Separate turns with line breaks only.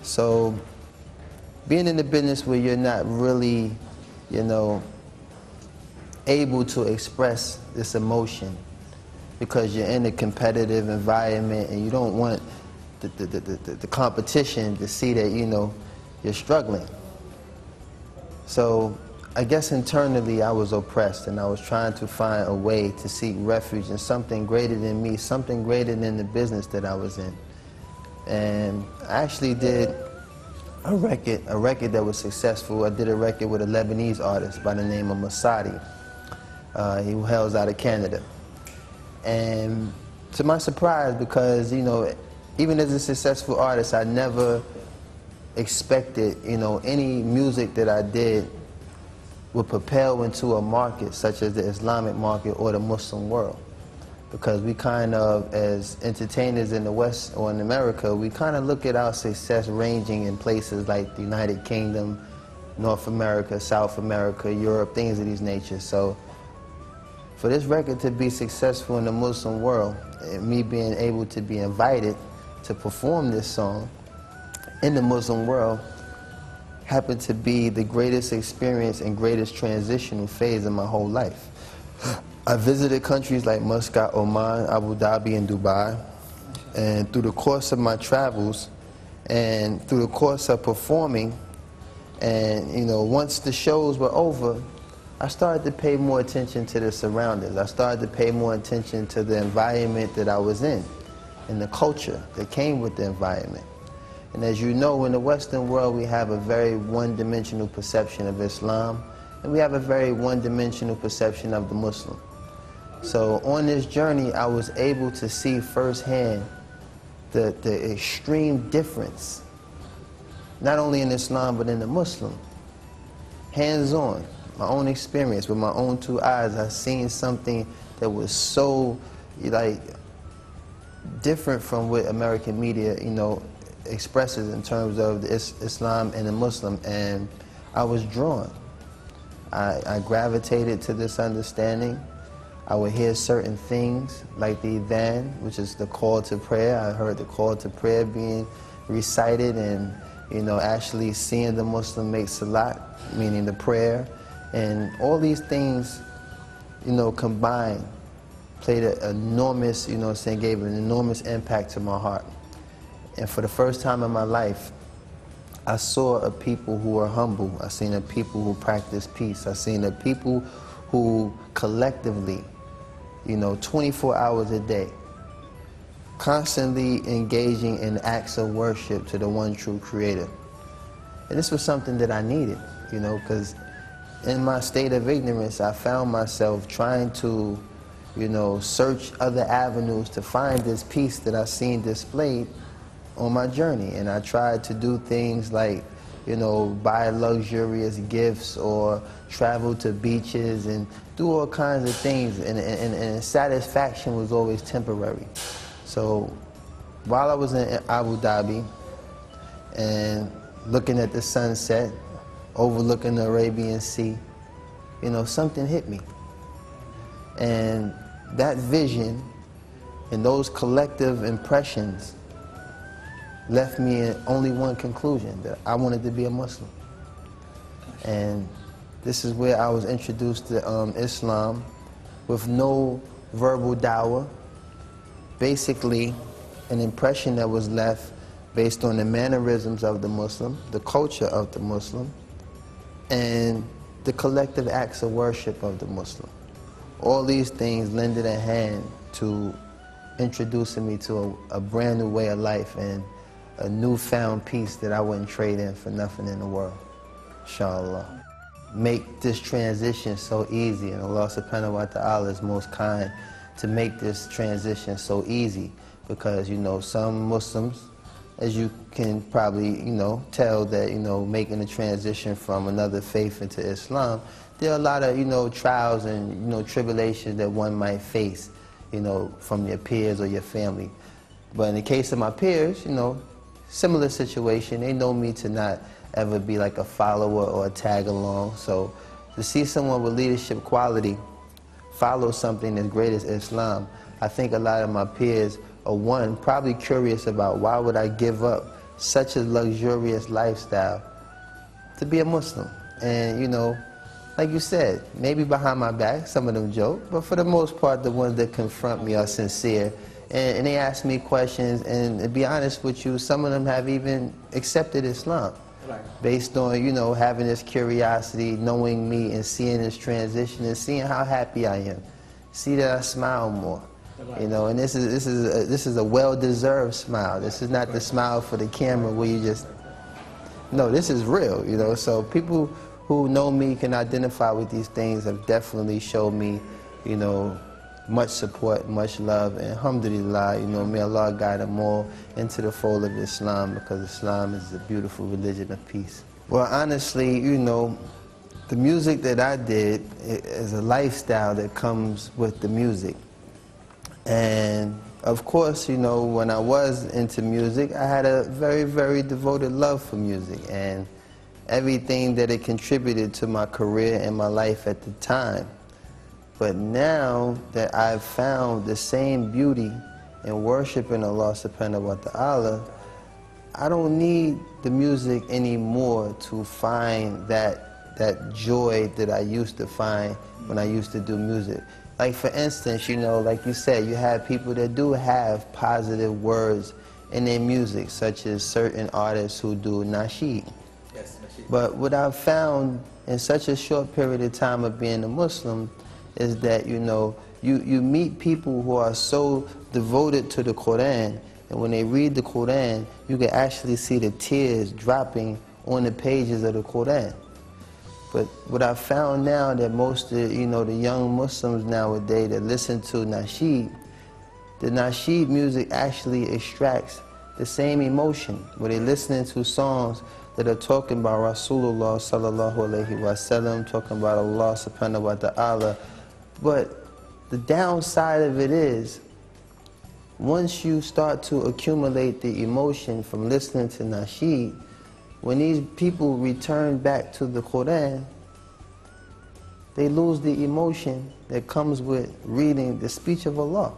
So being in the business where you're not really, able to express this emotion because you're in a competitive environment and you don't want the competition to see that, you're struggling. So I guess internally I was oppressed, and I was trying to find a way to seek refuge in something greater than me, something greater than the business that I was in. And I actually did a record that was successful. I did a record with a Lebanese artist by the name of Masadi. He hails out of Canada. And to my surprise, because, even as a successful artist, I never expected, any music that I did would propel into a market such as the Islamic market or the Muslim world. Because we kind of, as entertainers in the West or in America, we kind of look at our success ranging in places like the United Kingdom, North America, South America, Europe, things of these natures. So for this record to be successful in the Muslim world, and me being able to be invited to perform this song in the Muslim world, happened to be the greatest experience and greatest transitional phase of my whole life. I visited countries like Muscat, Oman, Abu Dhabi, and Dubai. And through the course of my travels and through the course of performing, and once the shows were over, I started to pay more attention to the surroundings. I started to pay more attention to the environment that I was in and the culture that came with the environment. And as you know, in the Western world, we have a very one-dimensional perception of Islam, and we have a very one-dimensional perception of the Muslim. So on this journey, I was able to see firsthand the extreme difference, not only in Islam, but in the Muslim. Hands-on, my own experience, with my own two eyes, I seen something that was so, different from what American media, expresses in terms of the Islam and the Muslim, and I was drawn. I gravitated to this understanding. I would hear certain things like the adhan, which is the call to prayer. I heard the call to prayer being recited, and actually seeing the Muslim make salat, meaning the prayer, and all these things, combined, played an enormous, gave an enormous impact to my heart. And for the first time in my life, I saw a people who are humble. I seen a people who practice peace. I seen a people who collectively, 24 hours a day, constantly engaging in acts of worship to the one true Creator. And this was something that I needed, because in my state of ignorance, I found myself trying to, search other avenues to find this peace that I seen displayed on my journey. And I tried to do things like, buy luxurious gifts or travel to beaches and do all kinds of things, and satisfaction was always temporary. So while I was in Abu Dhabi and looking at the sunset, overlooking the Arabian Sea, something hit me. And that vision and those collective impressions left me in only one conclusion, that I wanted to be a Muslim. And this is where I was introduced to Islam with no verbal dawah. Basically, an impression that was left based on the mannerisms of the Muslim, the culture of the Muslim, and the collective acts of worship of the Muslim. All these things lended a hand to introducing me to a brand new way of life and a newfound peace that I wouldn't trade in for nothing in the world, inshallah. Make this transition so easy, and Allah subhanahu wa ta'ala is most kind to make this transition so easy, because some Muslims, as you can probably tell, that making the transition from another faith into Islam, there are a lot of trials and tribulations that one might face from your peers or your family. But in the case of my peers, similar situation. They know me to not ever be like a follower or a tag along. So to see someone with leadership quality follow something as great as Islam, I think a lot of my peers are, one, probably curious about why would I give up such a luxurious lifestyle to be a Muslim. And, you know, like you said, maybe behind my back, some of them joke, but for the most part, the ones that confront me are sincere. And they ask me questions, and to be honest with you, some of them have even accepted Islam. Based on, you know, having this curiosity, knowing me and seeing this transition and seeing how happy I am. See that I smile more. You know, and this is a well-deserved smile. This is not the smile for the camera where you just, no, this is real, you know. So people who know me can identify with these things have definitely showed me, you know, much support, much love, and alhamdulillah, you know, may Allah guide them all into the fold of Islam, because Islam is a beautiful religion of peace. Well, honestly, you know, the music that I did is a lifestyle that comes with the music. And of course, you know, when I was into music, I had a very, very devoted love for music and everything that it contributed to my career and my life at the time. But now that I've found the same beauty in worshiping Allah subhanahu wa ta'ala, I don't need the music anymore to find that joy that I used to find when I used to do music. Like for instance, you know, like you said, you have people that do have positive words in their music, such as certain artists who do nasheed.
Yes, nasheed.
But what I've found in such a short period of time of being a Muslim is that, you know, you meet people who are so devoted to the Quran, and when they read the Quran, you can actually see the tears dropping on the pages of the Quran. But what I found now that most of, you know, the young Muslims nowadays that listen to nasheed, the nasheed music actually extracts the same emotion, where they're listening to songs that are talking about Rasulullah sallallahu alaihi wasallam, talking about Allah subhanahu wa ta'ala. But the downside of it is, once you start to accumulate the emotion from listening to nasheed, when these people return back to the Quran, they lose the emotion that comes with reading the speech of Allah.